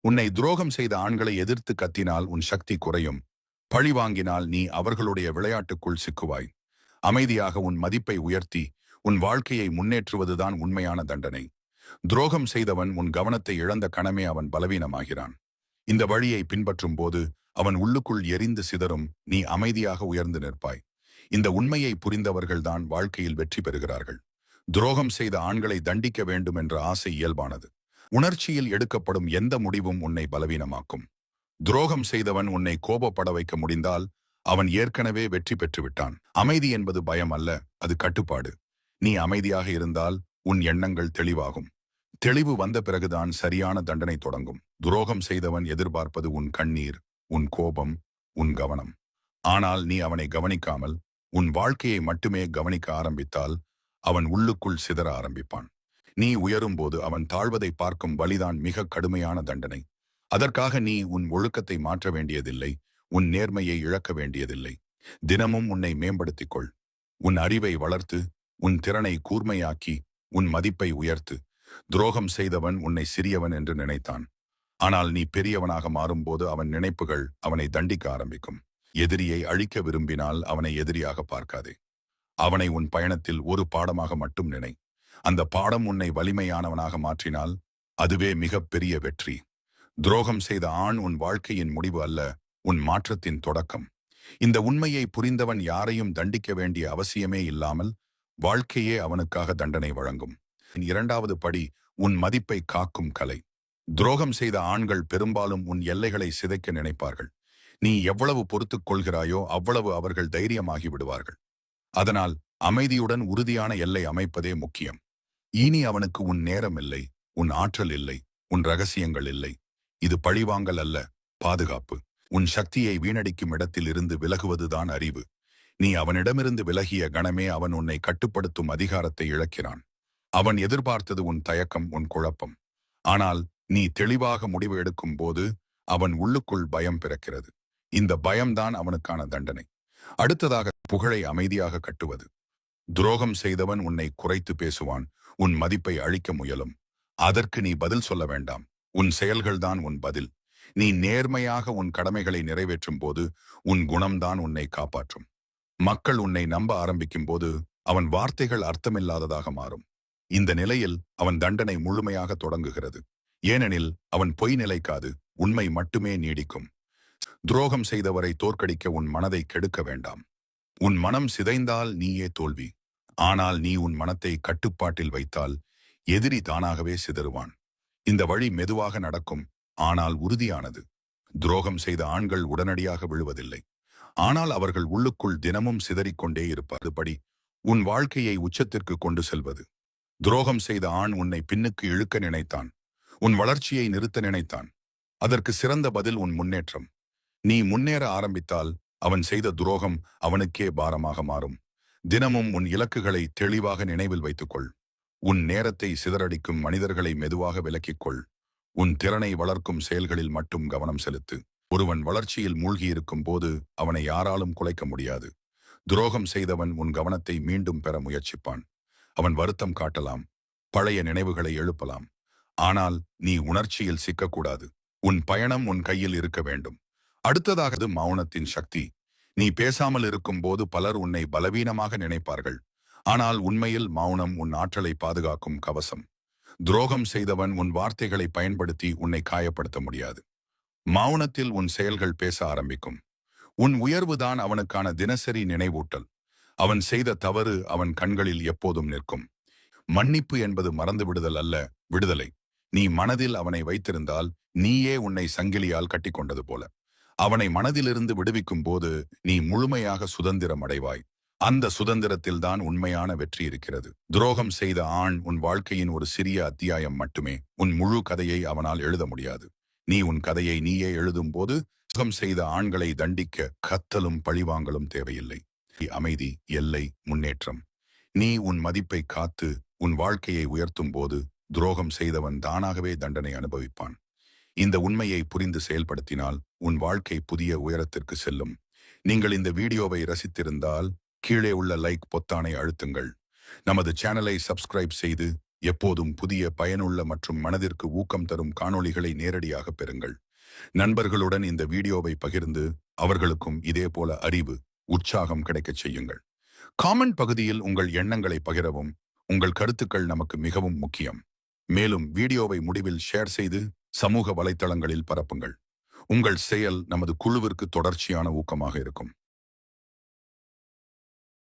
உன்னை துரோகம் செய்த ஆண்களை எதிர்த்து கத்தினால் உன் சக்தி குறையும். பழி வாங்கினால் நீ அவர்களுடைய விளையாட்டுக்குள் சிக்குவாய். அமைதியாக உன் மதிப்பை உயர்த்தி உன் வாழ்க்கையை முன்னேற்றுவதுதான் உண்மையான தண்டனை. துரோகம் செய்தவன் உன் கவனத்தை இழந்த கணமே அவன் பலவீனமாகிறான். இந்த வழியை பின்பற்றும் போது அவன் உள்ளுக்குள் எரிந்து சிதறும், நீ அமைதியாக உயர்ந்து நிற்பாய். இந்த உண்மையை புரிந்தவர்கள்தான் வாழ்க்கையில் வெற்றி பெறுகிறார்கள். துரோகம் செய்த ஆண்களை தண்டிக்க வேண்டும் என்ற ஆசை இயல்பானது. உணர்ச்சியில் எடுக்கப்படும் எந்த முடிவும் உன்னை பலவீனமாக்கும். துரோகம் செய்தவன் உன்னை கோபப்பட வைக்க முடிந்தால் அவன் ஏற்கனவே வெற்றி பெற்றுவிட்டான். அமைதி என்பது பயம் அல்ல, அது கட்டுப்பாடு. நீ அமைதியாக இருந்தால் உன் எண்ணங்கள் தெளிவாகும். தெளிவு வந்த பிறகுதான் சரியான தண்டனை தொடங்கும். துரோகம் செய்தவன் எதிர்பார்ப்பது உன் கண்ணீர், உன் கோபம், உன் கவனம். ஆனால் நீ அவனை கவனிக்காமல் உன் வாழ்க்கையை மட்டுமே கவனிக்க ஆரம்பித்தால் அவன் உள்ளுக்குள் சிதற ஆரம்பிப்பான். நீ உயரும்போது அவன் தாழ்வதை பார்க்கும் வழிதான் மிக கடுமையான தண்டனை. அதற்காக நீ உன் ஒழுக்கத்தை மாற்ற வேண்டியதில்லை, உன் நேர்மையை இழக்க வேண்டியதில்லை. தினமும் உன்னை மேம்படுத்திக் கொள். உன் அறிவை வளர்த்து, உன் திறனை கூர்மையாக்கி, உன் மதிப்பை உயர்த்து. துரோகம் செய்தவன் உன்னை சிறியவன் என்று நினைத்தான். ஆனால் நீ பெரியவனாக மாறும்போது அவன் நினைப்புகள் அவனை தண்டிக்க ஆரம்பிக்கும். எதிரியை அழிக்க விரும்பினால் அவனை எதிரியாக பார்க்காதே. அவனை உன் பயணத்தில் ஒரு பாடமாக மட்டும் நினை. அந்த பாடம் உன்னை வலிமையானவனாக மாற்றினால் அதுவே மிகப்பெரிய வெற்றி. துரோகம் செய்த ஆண் உன் வாழ்க்கையின் முடிவு அல்ல, உன் மாற்றத்தின் தொடக்கம். இந்த உண்மையை புரிந்தவன் யாரையும் தண்டிக்க வேண்டிய அவசியமே இல்லாமல் வாழ்க்கையே அவனுக்காக தண்டனை வழங்கும். இரண்டாவது படி, உன் மதிப்பை காக்கும் கலை. துரோகம் செய்த ஆண்கள் பெரும்பாலும் உன் எல்லைகளை சிதைக்க நினைப்பார்கள். நீ எவ்வளவு பொறுத்துக் கொள்கிறாயோ அவ்வளவு அவர்கள் தைரியமாகி விடுவார்கள். அதனால் அமைதியுடன் உறுதியான எல்லை அமைப்பதே முக்கியம். இனி அவனுக்கு உன் நேரம் இல்லை, உன் ஆற்றல் இல்லை, உன் ரகசியங்கள் இல்லை. இது பழிவாங்கல் அல்ல, பாதுகாப்பு. உன் சக்தியை வீணடிக்கும் இடத்தில் இருந்து விலகுவதுதான் அறிவு. நீ அவனிடமிருந்து விலகிய கணமே அவன் உன்னை கட்டுப்படுத்தும் அதிகாரத்தை இழக்கிறான். அவன் எதிர்பார்த்தது உன் தயக்கம், உன் குழப்பம். ஆனால் நீ தெளிவாக முடிவு எடுக்கும் போது அவன் உள்ளுக்குள் பயம் பிறக்கிறது. இந்த பயம்தான் அவனுக்கான தண்டனை. அடுத்ததாக, புகழை அமைதியாக கட்டுவது. துரோகம் செய்தவன் உன்னை குறைத்து பேசுவான், உன் மதிப்பை அழிக்க முயலும். அதற்கு நீ பதில் சொல்ல வேண்டாம். உன் செயல்கள்தான் உன் பதில். நீ நேர்மையாக உன் கடமைகளை நிறைவேற்றும் போது உன் குணம்தான் உன்னை காப்பாற்றும். மக்கள் உன்னை நம்ப ஆரம்பிக்கும் போது அவன் வார்த்தைகள் அர்த்தமில்லாததாக மாறும். இந்த நிலையில் அவன் தண்டனை முழுமையாக தொடங்குகிறது. ஏனெனில் அவன் பொய் நிலைக்காது, உண்மை மட்டுமே நீடிக்கும். துரோகம் செய்தவரை தோற்கடிக்க உன் மனதை கெடுக்க வேண்டாம். உன் மனம் சிதைந்தால் நீயே தோல்வி. ஆனால் நீ உன் மனத்தை கட்டுப்பாட்டில் வைத்தால் எதிரி தானாகவே சிதறுவான். இந்த வழி மெதுவாக நடக்கும், ஆனால் உறுதியானது. துரோகம் செய்த ஆண்கள் உடனடியாக விழுவதில்லை. ஆனால் அவர்கள் உள்ளுக்குள் தினமும் சிதறிக்கொண்டே இருப்பார். அதுபடி உன் வாழ்க்கையை உச்சத்திற்கு கொண்டு செல்வது. துரோகம் செய்த ஆண் உன்னை பின்னுக்கு இழுக்க நினைத்தான், உன் வளர்ச்சியை நிறுத்த நினைத்தான். அதற்கு சிறந்த பதில் உன் முன்னேற்றம். நீ முன்னேற ஆரம்பித்தால் அவன் செய்த துரோகம் அவனுக்கே பாரமாக மாறும். தினமும் உன் இலக்குகளை தெளிவாக நினைவில் வைத்துக்கொள். உன் நேரத்தை சிதறடிக்கும் மனிதர்களை மெதுவாக விலக்கிக்கொள். உன் திறனை வளர்க்கும் செயல்களில் மட்டும் கவனம் செலுத்து. ஒருவன் வளர்ச்சியில் மூழ்கியிருக்கும் போது அவனை யாராலும் குலைக்க முடியாது. துரோகம் செய்தவன் உன் கவனத்தை மீண்டும் பெற முயற்சிப்பான். அவன் வருத்தம் காட்டலாம், பழைய நினைவுகளை எழுப்பலாம். ஆனால் நீ உணர்ச்சியில் சிக்கக்கூடாது. உன் பயணம் உன் கையில் இருக்க வேண்டும். அடுத்ததாக, மௌனத்தின் சக்தி. நீ பேசாமல் இருக்கும் போது பலர் உன்னை பலவீனமாக நினைப்பார்கள். ஆனால் உண்மையில் மௌனம் உன் ஆற்றலை பாதுகாக்கும் கவசம். துரோகம் செய்தவன் உன் வார்த்தைகளை பயன்படுத்தி உன்னை காயப்படுத்த முடியாது. மௌனத்தில் உன் செயல்கள் பேச ஆரம்பிக்கும். உன் உயர்வுதான் அவனுக்கான தினசரி நினைவூட்டல். அவன் செய்த தவறு அவன் கண்களில் எப்போதும் நிற்கும். மன்னிப்பு என்பது மறந்து விடுதல் அல்ல, விடுதலை. நீ மனதில் அவனை வைத்திருந்தால் நீயே உன்னை சங்கிலியால் கட்டிக்கொண்டது போல. அவனை மனதிலிருந்து விடுவிக்கும் போது நீ முழுமையாக சுதந்திரம் அடைவாய். அந்த சுதந்திரத்தில்தான் உண்மையான வெற்றி இருக்கிறது. துரோகம் செய்த ஆண் உன் வாழ்க்கையின் ஒரு சிறிய அத்தியாயம் மட்டுமே. உன் முழு கதையை அவனால் எழுத முடியாது. நீ உன் கதையை நீயே எழுதும் போது துரோகம் செய்த ஆண்களை தண்டிக்க கத்தலும் பழிவாங்கலும் தேவையில்லை. அமைதி, எல்லை, முன்னேற்றம். நீ உன் மதிப்பை காத்து உன் வாழ்க்கையை உயர்த்தும் போது துரோகம் செய்தவன் தானாகவே தண்டனை அனுபவிப்பான். இந்த உண்மையை புரிந்து செயல்படுத்தினால் உன் வாழ்க்கை புதிய உயரத்திற்கு செல்லும். நீங்கள் இந்த வீடியோவை ரசித்திருந்தால் கீழே உள்ள லைக் பொத்தானை அழுத்துங்கள். நமது சேனலை சப்ஸ்கிரைப் செய்து எப்போதும் புதிய பயனுள்ள மற்றும் மனதிற்கு ஊக்கம் தரும் காணொளிகளை நேரடியாக பெறுங்கள். நண்பர்களுடன் இந்த வீடியோவை பகிர்ந்து அவர்களுக்கும் இதேபோல அறிவு, உற்சாகம் கிடைக்கச் செய்யுங்கள். காமெண்ட் பகுதியில் உங்கள் எண்ணங்களை பகிரவும். உங்கள் கருத்துக்கள் நமக்கு மிகவும் முக்கியம். மேலும் வீடியோவை முடிவில் ஷேர் செய்து சமூக வலைத்தளங்களில் பரப்புங்கள். உங்கள் செயல் நமது குழுவிற்கு தொடர்ச்சியான ஊக்கமாக இருக்கும்.